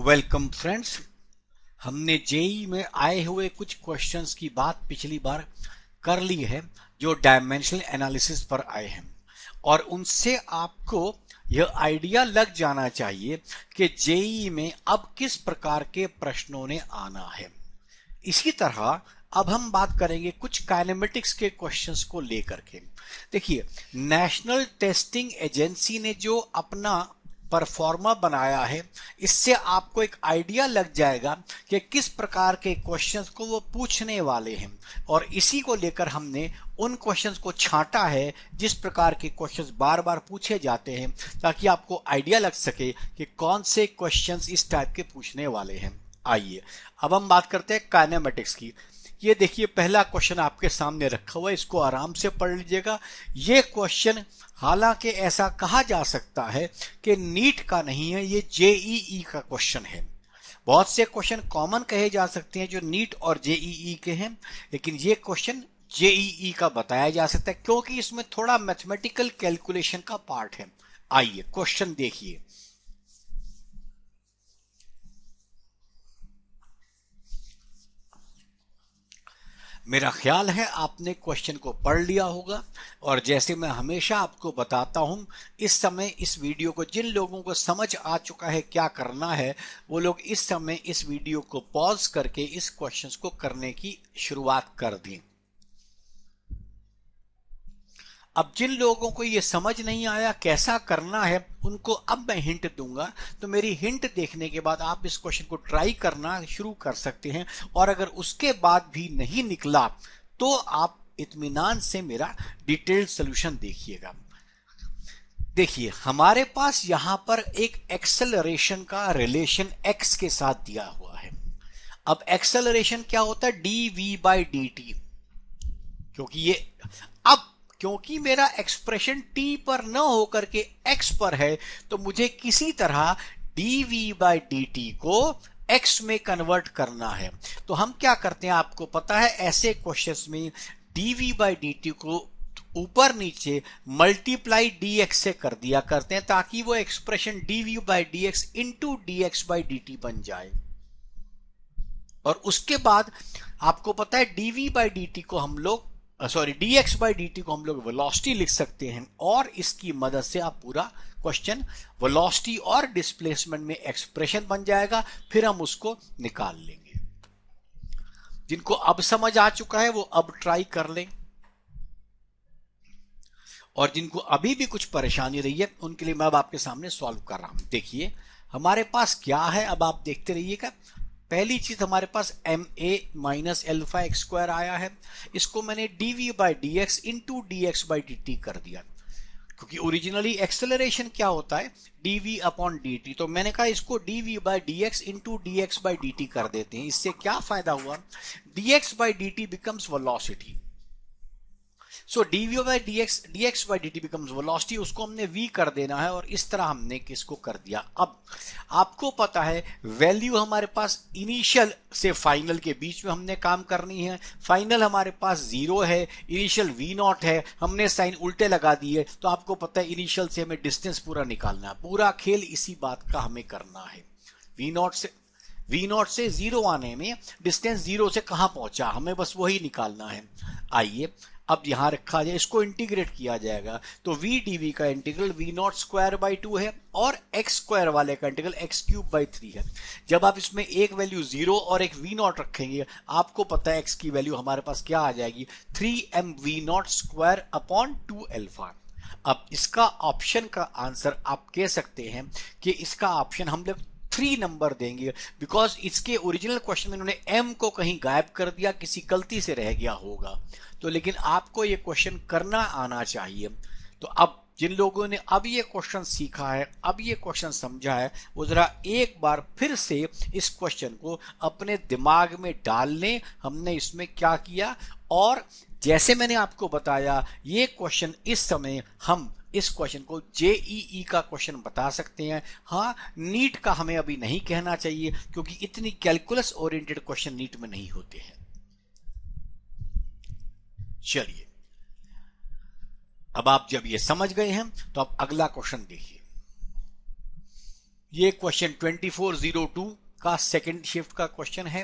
Welcome friends. हमने JEE में आए हुए कुछ क्वेश्चंस की बात पिछली बार कर ली है जो डायमेंशनल एनालिसिस पर आए हैं, और उनसे आपको यह आइडिया लग जाना चाहिए कि जेई में अब किस प्रकार के प्रश्नों ने आना है। इसी तरह अब हम बात करेंगे कुछ काइनेमेटिक्स के क्वेश्चंस को लेकर के। देखिए, नेशनल टेस्टिंग एजेंसी ने जो अपना परफॉर्मा बनाया है, इससे आपको एक आइडिया लग जाएगा कि किस प्रकार के क्वेश्चंस को वो पूछने वाले हैं, और इसी को लेकर हमने उन क्वेश्चंस को छांटा है जिस प्रकार के क्वेश्चंस बार बार पूछे जाते हैं, ताकि आपको आइडिया लग सके कि कौन से क्वेश्चंस इस टाइप के पूछने वाले हैं। आइए अब हम बात करते हैं काइनेमेटिक्स की। ये देखिए, पहला क्वेश्चन आपके सामने रखा हुआ है, इसको आराम से पढ़ लीजिएगा। ये क्वेश्चन हालांकि ऐसा कहा जा सकता है कि नीट का नहीं है, ये जेईई का क्वेश्चन है। बहुत से क्वेश्चन कॉमन कहे जा सकते हैं जो नीट और जेईई के हैं, लेकिन ये क्वेश्चन जेईई का बताया जा सकता है क्योंकि इसमें थोड़ा मैथमेटिकल कैलकुलेशन का पार्ट है। आइए क्वेश्चन देखिए। मेरा ख्याल है आपने क्वेश्चन को पढ़ लिया होगा, और जैसे मैं हमेशा आपको बताता हूं, इस समय इस वीडियो को जिन लोगों को समझ आ चुका है क्या करना है, वो लोग इस समय इस वीडियो को पॉज करके इस क्वेश्चन को करने की शुरुआत कर दें। अब जिन लोगों को ये समझ नहीं आया कैसा करना है, उनको अब मैं हिंट दूंगा, तो मेरी हिंट देखने के बाद आप इस क्वेश्चन को ट्राई करना शुरू कर सकते हैं, और अगर उसके बाद भी नहीं निकला तो आप इत्मीनान से मेरा डिटेल्ड सॉल्यूशन देखिएगा। देखिए, हमारे पास यहां पर एक एक्सेलरेशन का रिलेशन x के साथ दिया हुआ है। अब एक्सेलरेशन क्या होता है? dv/dt। क्योंकि मेरा एक्सप्रेशन t पर न होकर के x पर है, तो मुझे किसी तरह dv/dt को x में कन्वर्ट करना है। तो हम क्या करते हैं, आपको पता है, ऐसे क्वेश्चंस में dv/dt को ऊपर नीचे मल्टीप्लाई dx से कर दिया करते हैं, ताकि वो एक्सप्रेशन dv/dx इंटू dx/dt बन जाए। और उसके बाद आपको पता है dv/dt को हम लोग dx/dt को हम लोग वेलोसिटी लिख सकते हैं, और इसकी मदद से आप पूरा क्वेश्चन वेलोसिटी और डिस्प्लेसमेंट में एक्सप्रेशन बन जाएगा। फिर हम उसको निकाल लेंगे। जिनको अब समझ आ चुका है वो अब ट्राई कर लें, और जिनको अभी भी कुछ परेशानी रही है उनके लिए मैं अब आपके सामने सॉल्व कर रहा हूं। देखिए हमारे पास क्या है, अब आप देखते रहिएगा। पहली चीज हमारे पास ma-α(x²) आया है, इसको मैंने dv/dx इंटू dx/dt कर दिया, क्योंकि ओरिजिनली एक्सेलरेशन क्या होता है? dv/dt। तो मैंने कहा इसको dv/dx इंटू dx/dt कर देते हैं। इससे क्या फायदा हुआ? dx/dt बिकम्स वेलोसिटी, सो dv/dx बिकम्स वेलोसिटी, उसको हमने v कर देना है, और इस तरह हमने किसको कर दिया। अब आपको पता है वैल्यू हमारे पास इनिशियल से फाइनल के बीच में हमने काम करनी है। फाइनल हमारे पास 0 है, इनिशियल v0 है, हमने साइन उल्टे लगा दिए, तो आपको पता है इनिशियल से हमें डिस्टेंस पूरा निकालना है। पूरा खेल इसी बात का हमें करना है। v0 से 0 आने में डिस्टेंस 0 से कहां पहुंचा, हमें बस वही निकालना है। आइए अब यहां रखा जाए, इसको इंटीग्रेट किया जाएगा, तो v dv का इंटीग्रल v0²/2 है, और x² वाले का इंटीग्रल x³/3 है। जब आप इसमें एक वैल्यू 0 और एक v0 रखेंगे, आपको पता है x की वैल्यू हमारे पास क्या आ जाएगी? 3mv02/2α। अब इसका ऑप्शन का आंसर आप कह सकते हैं कि इसका ऑप्शन हम लोग 3 नंबर देंगे, बिकॉज इसके ओरिजिनल क्वेश्चन में इन्होंने m को कहीं गायब कर दिया, किसी गलती से रह गया होगा। तो लेकिन आपको ये क्वेश्चन करना आना चाहिए। तो अब जिन लोगों ने अब ये क्वेश्चन सीखा है, अब ये क्वेश्चन समझा है, वो जरा एक बार फिर से इस क्वेश्चन को अपने दिमाग में डाल लें। हमने इसमें क्या किया, और जैसे मैंने आपको बताया, ये क्वेश्चन इस समय हम इस क्वेश्चन को जेईई का क्वेश्चन बता सकते हैं। हाँ, नीट का हमें अभी नहीं कहना चाहिए, क्योंकि इतनी कैलकुलस ओरिएंटेड क्वेश्चन नीट में नहीं होते हैं। चलिए, अब आप जब ये समझ गए हैं तो आप अगला क्वेश्चन देखिए। ये क्वेश्चन 2402 का सेकंड शिफ्ट का क्वेश्चन है।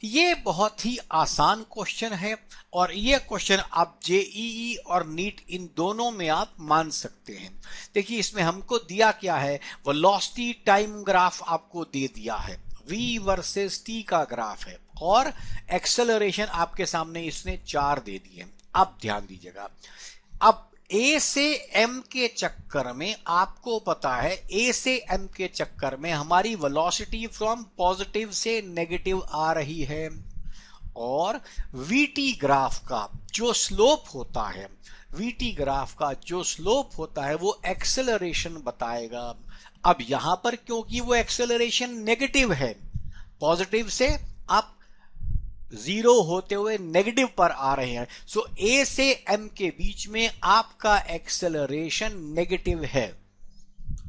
ये बहुत ही आसान क्वेश्चन है और ये क्वेश्चन आप जेईई और नीट इन दोनों में आप मान सकते हैं। देखिए इसमें हमको दिया क्या है, वेलोसिटी टाइम ग्राफ आपको दे दिया है, v वर्सेस t का ग्राफ है और एक्सेलरेशन आपके सामने इसने 4 दे दिए। अब ध्यान दीजिएगा, अब A से M के चक्कर में आपको पता है A से M के चक्कर में हमारी वेलोसिटी फ्रॉम पॉजिटिव से नेगेटिव आ रही है और VT ग्राफ का जो स्लोप होता है, VT ग्राफ का जो स्लोप होता है वो एक्सेलरेशन बताएगा। अब यहां पर क्योंकि वो एक्सेलरेशन नेगेटिव है, पॉजिटिव से आप जीरो होते हुए नेगेटिव पर आ रहे हैं, सो ए से एम के बीच में आपका एक्सेलरेशन नेगेटिव है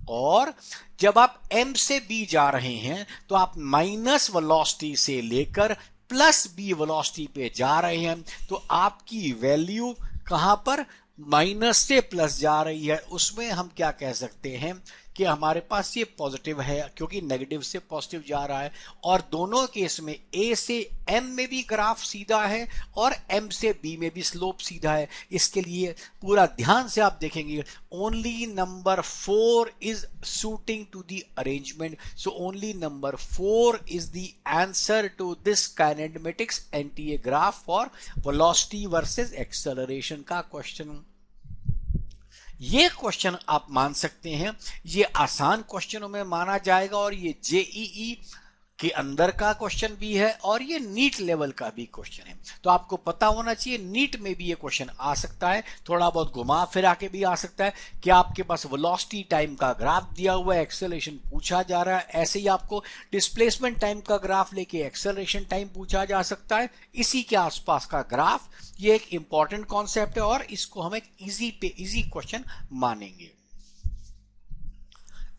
और जब आप एम से बी जा रहे हैं तो आप माइनस वेलोसिटी से लेकर प्लस बी वेलोसिटी पे जा रहे हैं, तो आपकी वैल्यू कहां पर माइनस से प्लस जा रही है, उसमें हम क्या कह सकते हैं कि हमारे पास ये पॉजिटिव है क्योंकि नेगेटिव से पॉजिटिव जा रहा है। और दोनों केस में ए से एम में भी ग्राफ सीधा है और एम से बी में भी स्लोप सीधा है। इसके लिए पूरा ध्यान से आप देखेंगे, only number 4 is suiting to the arrangement, so only number 4 is the answer to this kinematics NTA graph for velocity versus acceleration का क्वेश्चन। ये क्वेश्चन आप मान सकते हैं, ये आसान क्वेश्चनों में माना जाएगा और ये जेईई के अंदर का क्वेश्चन भी है और ये नीट लेवल का भी क्वेश्चन है। तो आपको पता होना चाहिए नीट में भी ये क्वेश्चन आ सकता है, थोड़ा बहुत घुमा फिरा के भी आ सकता है कि आपके पास वेलोसिटी टाइम का ग्राफ दिया हुआ है, एक्सेलरेशन पूछा जा रहा है, ऐसे ही आपको डिस्प्लेसमेंट टाइम का ग्राफ लेके एक्सेलरेशन टाइम पूछा जा सकता है। इसी के आसपास का ग्राफ, ये एक इंपॉर्टेंट कॉन्सेप्ट है और इसको हम एक इजी क्वेश्चन मानेंगे।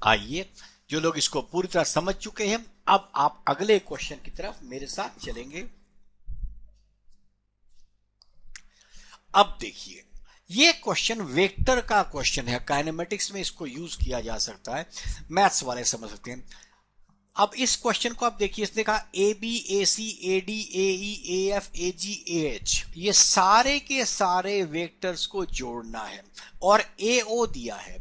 आइए, जो लोग इसको पूरी तरह समझ चुके हैं, अब आप अगले क्वेश्चन की तरफ मेरे साथ चलेंगे। अब देखिए, ये क्वेश्चन वेक्टर का क्वेश्चन है, काइनेमेटिक्स में इसको यूज किया जा सकता है, मैथ्स वाले समझ सकते हैं। अब इस क्वेश्चन को आप देखिए, इसने कहा A B A C A D A E A F A G A H, ये सारे के सारे वेक्टर्स को जोड़ना है और ए ओ दिया है।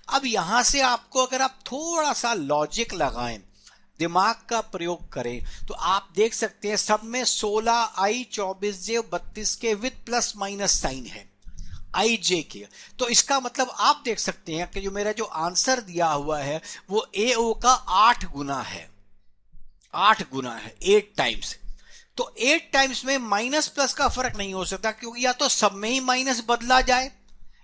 अब यहां से आपको अगर आप थोड़ा सा लॉजिक लगाएं, दिमाग का प्रयोग करें, तो आप देख सकते हैं सब में 16i 24j 32 के विद प्लस माइनस साइन है आई जे के। तो इसका मतलब आप देख सकते हैं कि जो मेरा जो आंसर दिया हुआ है वो ए ओ का 8 गुना है, 8 गुना है, 8 टाइम्स। तो 8 टाइम्स में माइनस प्लस का फर्क नहीं हो सकता, क्योंकि या तो सब में ही माइनस बदला जाए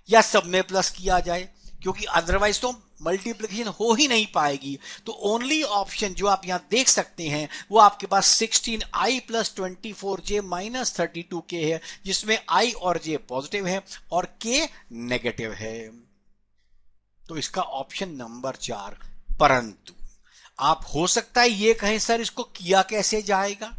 या सब में प्लस किया जाए, क्योंकि अदरवाइज तो मल्टीप्लिकेशन हो ही नहीं पाएगी। तो ओनली ऑप्शन जो आप यहां देख सकते हैं वो आपके पास 16i plus 24j minus 32k है, जिसमें i और j पॉजिटिव है और k नेगेटिव है। तो इसका ऑप्शन नंबर 4। परंतु आप हो सकता है ये कहें सर इसको किया कैसे जाएगा,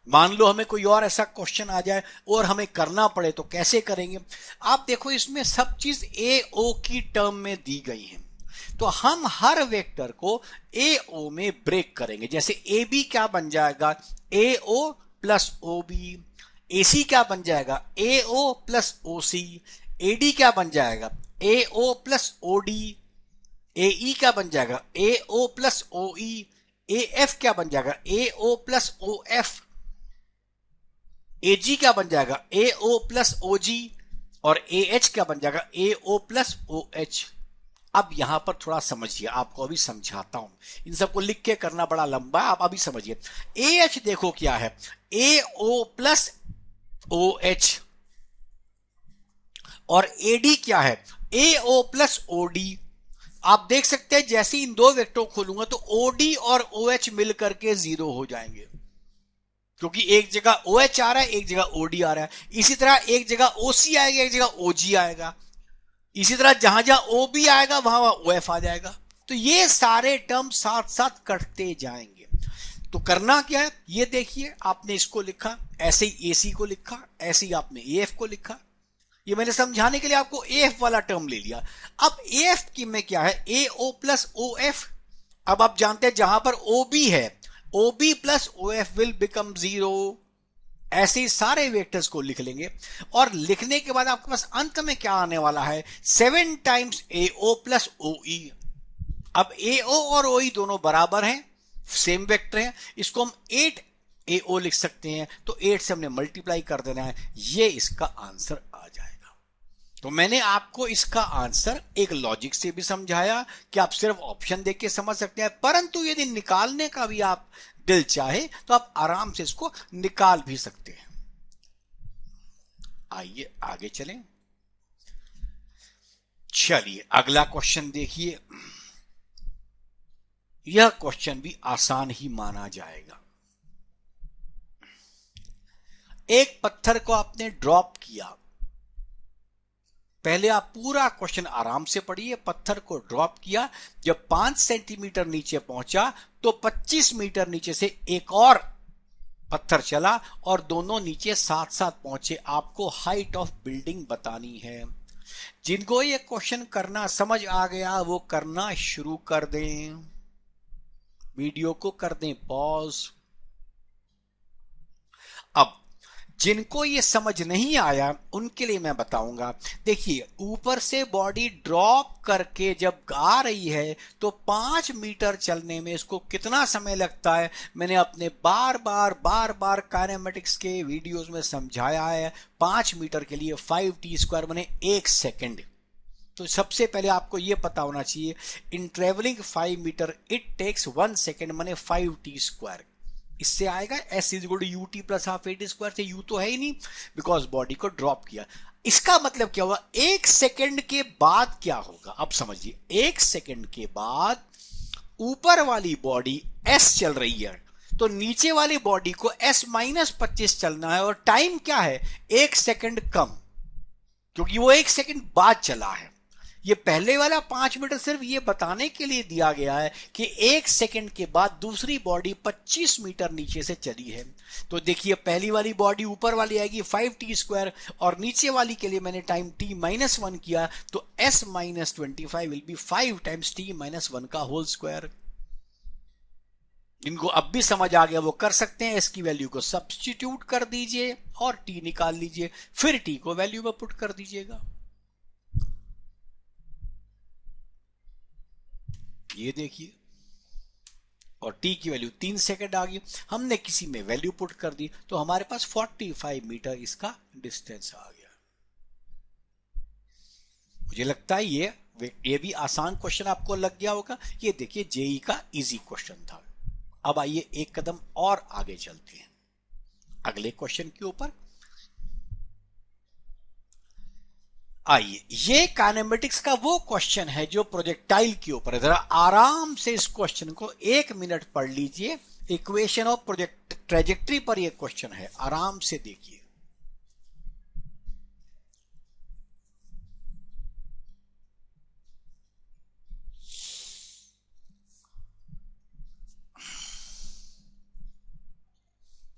मान लो हमें कोई और ऐसा क्वेश्चन आ जाए और हमें करना पड़े तो कैसे करेंगे। आप देखो इसमें सब चीज ए ओ की टर्म में दी गई है, तो हम हर वेक्टर को ए ओ में ब्रेक करेंगे। जैसे ए बी क्या बन जाएगा, ए O plus O B, A सी क्या बन जाएगा, ए O plus O C, A D क्या बन जाएगा, ए O plus O D, A ई क्या बन जाएगा, ए O plus O E, A F क्या बन जाएगा, ए O plus O F, A जी क्या बन जाएगा, ए ओ प्लस ओ जी, और ए एच क्या बन जाएगा, ए ओ प्लस ओ एच। अब यहां पर थोड़ा समझिए, आपको अभी समझाता हूं, इन सबको लिख के करना बड़ा लंबा है, आप अभी समझिए। ए एच देखो क्या है, ए ओ प्लस ओ एच, और ए डी क्या है, ए ओ प्लस ओ डी। आप देख सकते हैं जैसे इन दो वेक्टर खोलूंगा तो ओ डी और ओ एच मिलकर के 0 हो जाएंगे, क्योंकि एक जगह ओ एच आ रहा है, एक जगह ओ डी आ रहा है। इसी तरह एक जगह ओ सी आएगा, एक जगह ओ जी आएगा। इसी तरह जहां जहां ओ बी आएगा वहां ओ एफ आ जाएगा। तो ये सारे टर्म साथ साथ कटते जाएंगे। तो करना क्या है, ये देखिए, आपने इसको लिखा, ऐसे ही ए सी को लिखा, ऐसे ही आपने ए एफ को लिखा। ये मैंने समझाने के लिए आपको ए एफ वाला टर्म ले लिया। अब ए एफ की में क्या है, ए ओ प्लस ओ एफ, अब आप जानते हैं जहां पर OB है, OB plus OF will become 0। ऐसे ही सारे वेक्टर्स को लिख लेंगे और लिखने के बाद आपके पास अंत में क्या आने वाला है, 7 टाइम्स AO प्लस OE। अब AO और OE दोनों बराबर हैं, सेम वेक्टर हैं, इसको हम 8 AO लिख सकते हैं, तो 8 से हमने मल्टीप्लाई कर देना है, ये इसका आंसर आ जाएगा। तो मैंने आपको इसका आंसर एक लॉजिक से भी समझाया कि आप सिर्फ ऑप्शन देख के समझ सकते हैं, परंतु यदि निकालने का भी आप दिल चाहे तो आप आराम से इसको निकाल भी सकते हैं। आइए आगे चलें। चलिए अगला क्वेश्चन देखिए। यह क्वेश्चन भी आसान ही माना जाएगा। एक पत्थर को आपने ड्रॉप किया, पहले आप पूरा क्वेश्चन आराम से पढ़िए। पत्थर को ड्रॉप किया, जब 5 सेंटीमीटर नीचे पहुंचा तो 25 मीटर नीचे से एक और पत्थर चला और दोनों नीचे साथ साथ पहुंचे। आपको हाइट ऑफ बिल्डिंग बतानी है। जिनको ये क्वेश्चन करना समझ आ गया वो करना शुरू कर दें, वीडियो को कर दें पॉज। अब जिनको ये समझ नहीं आया उनके लिए मैं बताऊंगा। देखिए ऊपर से बॉडी ड्रॉप करके जब आ रही है तो 5 मीटर चलने में इसको कितना समय लगता है, मैंने अपने बार बार काइनेमेटिक्स के वीडियोस में समझाया है। 5 मीटर के लिए 5t² बने 1 सेकेंड। तो सबसे पहले आपको यह पता होना चाहिए, in travelling 5 metre it takes 1 second बने 5t²। इससे आएगा S is equal to UT plus half AT²। से U तो है ही नहीं बिकॉज बॉडी को ड्रॉप किया। इसका मतलब क्या हुआ, 1 सेकेंड के बाद क्या होगा, अब समझिए। 1 सेकेंड के बाद ऊपर वाली बॉडी S चल रही है तो नीचे वाली बॉडी को S-25 चलना है, और टाइम क्या है 1 सेकेंड कम, क्योंकि वो 1 सेकेंड बाद चला है। ये पहले वाला 5 मीटर सिर्फ ये बताने के लिए दिया गया है कि 1 सेकेंड के बाद दूसरी बॉडी 25 मीटर नीचे से चली है। तो देखिए पहली वाली बॉडी ऊपर वाली आएगी 5t² और नीचे वाली के लिए मैंने टाइम t-1 किया, तो S-25 will be 5 times t-1 का होल स्क्वायर। इनको अब भी समझ आ गया वो कर सकते हैं। इसकी वैल्यू को सब्स्टिट्यूट कर दीजिए और t निकाल लीजिए, फिर t को वैल्यू में पुट कर दीजिएगा। ये देखिए, और t की वैल्यू 3 सेकेंड आ गई। हमने किसी में वैल्यू पुट कर दी तो हमारे पास 45 मीटर इसका डिस्टेंस आ गया। मुझे लगता है ये भी आसान क्वेश्चन आपको लग गया होगा। ये देखिए जेई का इजी क्वेश्चन था। अब आइए एक कदम और आगे चलते हैं अगले क्वेश्चन के ऊपर। आइए, ये काइनेमेटिक्स का वो क्वेश्चन है जो प्रोजेक्टाइल के ऊपर है। जरा आराम से इस क्वेश्चन को 1 मिनट पढ़ लीजिए। इक्वेशन ऑफ प्रोजेक्ट ट्रेजेक्ट्री पर ये क्वेश्चन है, आराम से देखिए।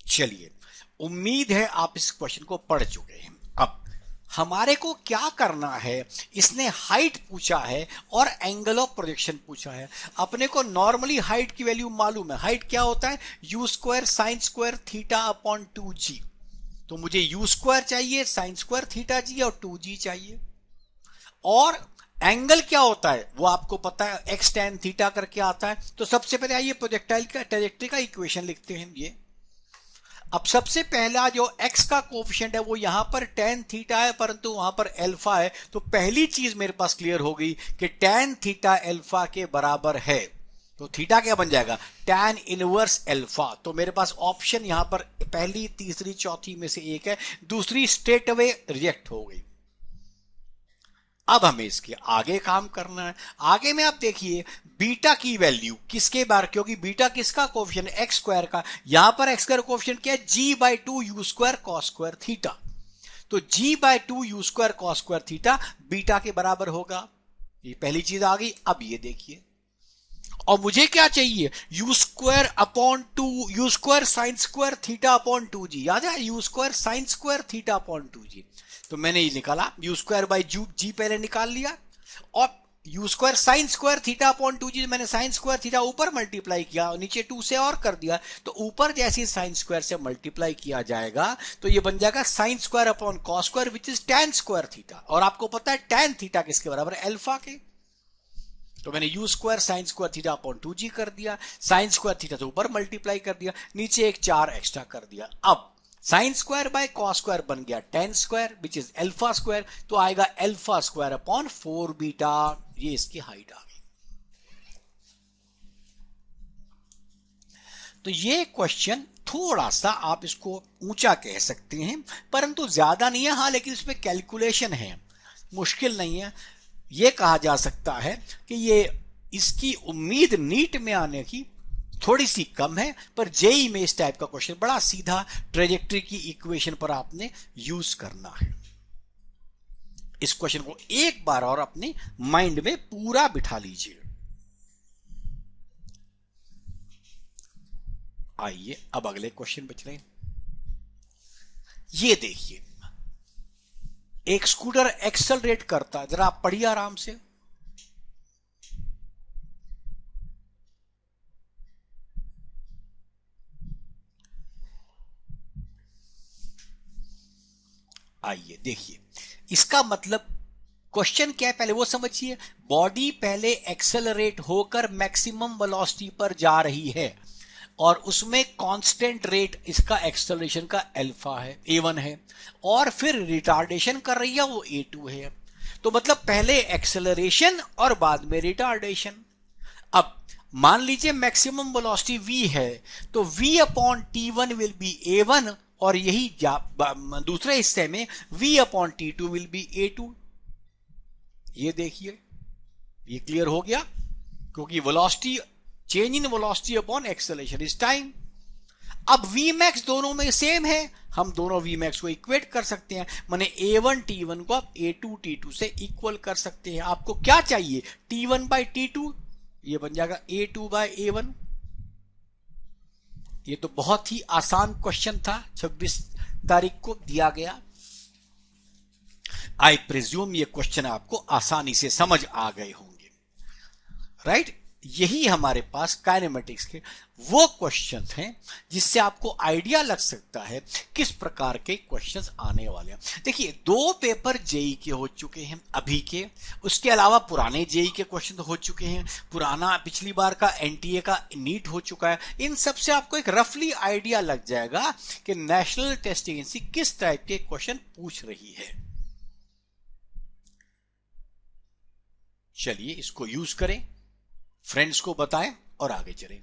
चलिए, उम्मीद है आप इस क्वेश्चन को पढ़ चुके हैं। अब हमारे को क्या करना है, इसने हाइट पूछा है और एंगल ऑफ प्रोजेक्शन पूछा है। अपने को नॉर्मली हाइट की वैल्यू मालूम है। हाइट क्या होता है, u² sin² theta upon 2g। तो मुझे u² चाहिए, sin² थीटा g और 2g चाहिए। और एंगल क्या होता है वो आपको पता है, x tan थीटा करके आता है। तो सबसे पहले आइए प्रोजेक्टाइल का ट्रेजेक्ट्री का इक्वेशन लिखते हैं। ये अब सबसे पहला जो x का कोफिशिएंट है वो यहां पर tan थीटा है, परंतु वहां पर अल्फा है। तो पहली चीज मेरे पास क्लियर हो गई कि tan थीटा अल्फा के बराबर है। तो थीटा क्या बन जाएगा, tan इनवर्स अल्फा। तो मेरे पास ऑप्शन यहां पर पहली, तीसरी, चौथी में से एक है, दूसरी स्ट्रेट अवे रिजेक्ट हो गई। अब हमें इसके आगे काम करना है। आगे में आप देखिए बीटा की वैल्यू किसके बार, क्योंकि बीटा किसका कोफिशिएंट, x² का। यहां पर x² कोफिशिएंट क्या है, g/2 u² cos² थीटा। तो g/2 u² cos² theta beta के बराबर होगा। ये पहली चीज आ गई। अब ये देखिए, और मुझे क्या चाहिए, u² upon 2 u² sin² theta upon 2g। याद है, u² sin² theta upon 2g। तो मैंने ये निकाला, u² बाई जी पहले निकाल लिया, और you square sine square theta upon 2g, मैंने साइन स्क्वायर थीटा ऊपर मल्टीप्लाई किया और नीचे 2 से और कर दिया, तो ऊपर जैसे साइन स्क्वायर से मल्टीप्लाई किया जाएगा तो ये बन जाएगा sine square upon cos square which is tan square theta. और आपको पता है tan थीटा किसके बराबर है? अल्फा के। तो मैंने you square sine square theta upon 2g कर दिया, साइन स्क्वायर थीटा से ऊपर मल्टीप्लाई कर दिया, नीचे एक 4 एक्स्ट्रा कर दिया। अब sine square by cos square बन गया tan square which is alpha square, तो आएगा अल्फा स्क्वायर अपॉन 4 बीटा। ये इसकी हाइट आ गई। तो ये क्वेश्चन थोड़ा सा आप इसको ऊंचा कह सकते हैं, परंतु ज्यादा नहीं है। हाँ, लेकिन इसमें कैलकुलेशन है, मुश्किल नहीं है। ये कहा जा सकता है कि ये इसकी उम्मीद नीट में आने की थोड़ी सी कम है, पर जेई में इस टाइप का क्वेश्चन बड़ा सीधा ट्रेजेक्टरी की इक्वेशन पर आपने यूज करना है। इस क्वेश्चन को एक बार और अपने माइंड में पूरा बिठा लीजिए। आइए अब अगले क्वेश्चन पे चलें। ये देखिए, एक स्कूटर एक्सेलरेट करता है, जरा आप पढ़िए आराम से। आइए देखिए, इसका मतलब क्वेश्चन क्या है पहले वो समझिए। बॉडी पहले एक्सेलरेट होकर मैक्सिमम वेलोसिटी पर जा रही है और उसमें कांस्टेंट रेट इसका एक्सेलरेशन का अल्फा है, a1 है, और फिर रिटार्डेशन कर रही है वो a2 है। तो मतलब पहले एक्सेलरेशन और बाद में रिटार्डेशन। अब मान लीजिए मैक्सिमम वेलोसिटी v है, तो v upon t1 will be a1, और यही दूसरे हिस्से में v upon t2 will be a2। ये देखिए, ये क्लियर हो गया, क्योंकि velocity change in velocity upon acceleration is time. अब v मैक्स दोनों में सेम है, हम दोनों v मैक्स को इक्वेट कर सकते हैं, माने a1 t1 को आप a2 t2 से इक्वल कर सकते हैं। आपको क्या चाहिए? t1 बाई t2, ये बन जाएगा a2 बाई a1। ये तो बहुत ही आसान क्वेश्चन था, 26 तारीख को दिया गया। आई प्रिज्यूम ये क्वेश्चन आपको आसानी से समझ आ गए होंगे, राइट? यही हमारे पास काइनेमेटिक्स के वो क्वेश्चंस हैं जिससे आपको आइडिया लग सकता है किस प्रकार के क्वेश्चंस आने वाले हैं। देखिए, 2 पेपर जेई के हो चुके हैं अभी के, उसके अलावा पुराने जेई के क्वेश्चन हो चुके हैं, पुराना पिछली बार का एनटीए का नीट हो चुका है। इन सब से आपको एक रफली आइडिया लग जाएगा कि नेशनल टेस्ट एजेंसी किस टाइप के क्वेश्चन पूछ रही है। चलिए इसको यूज करें, फ्रेंड्स को बताएं और आगे चलें।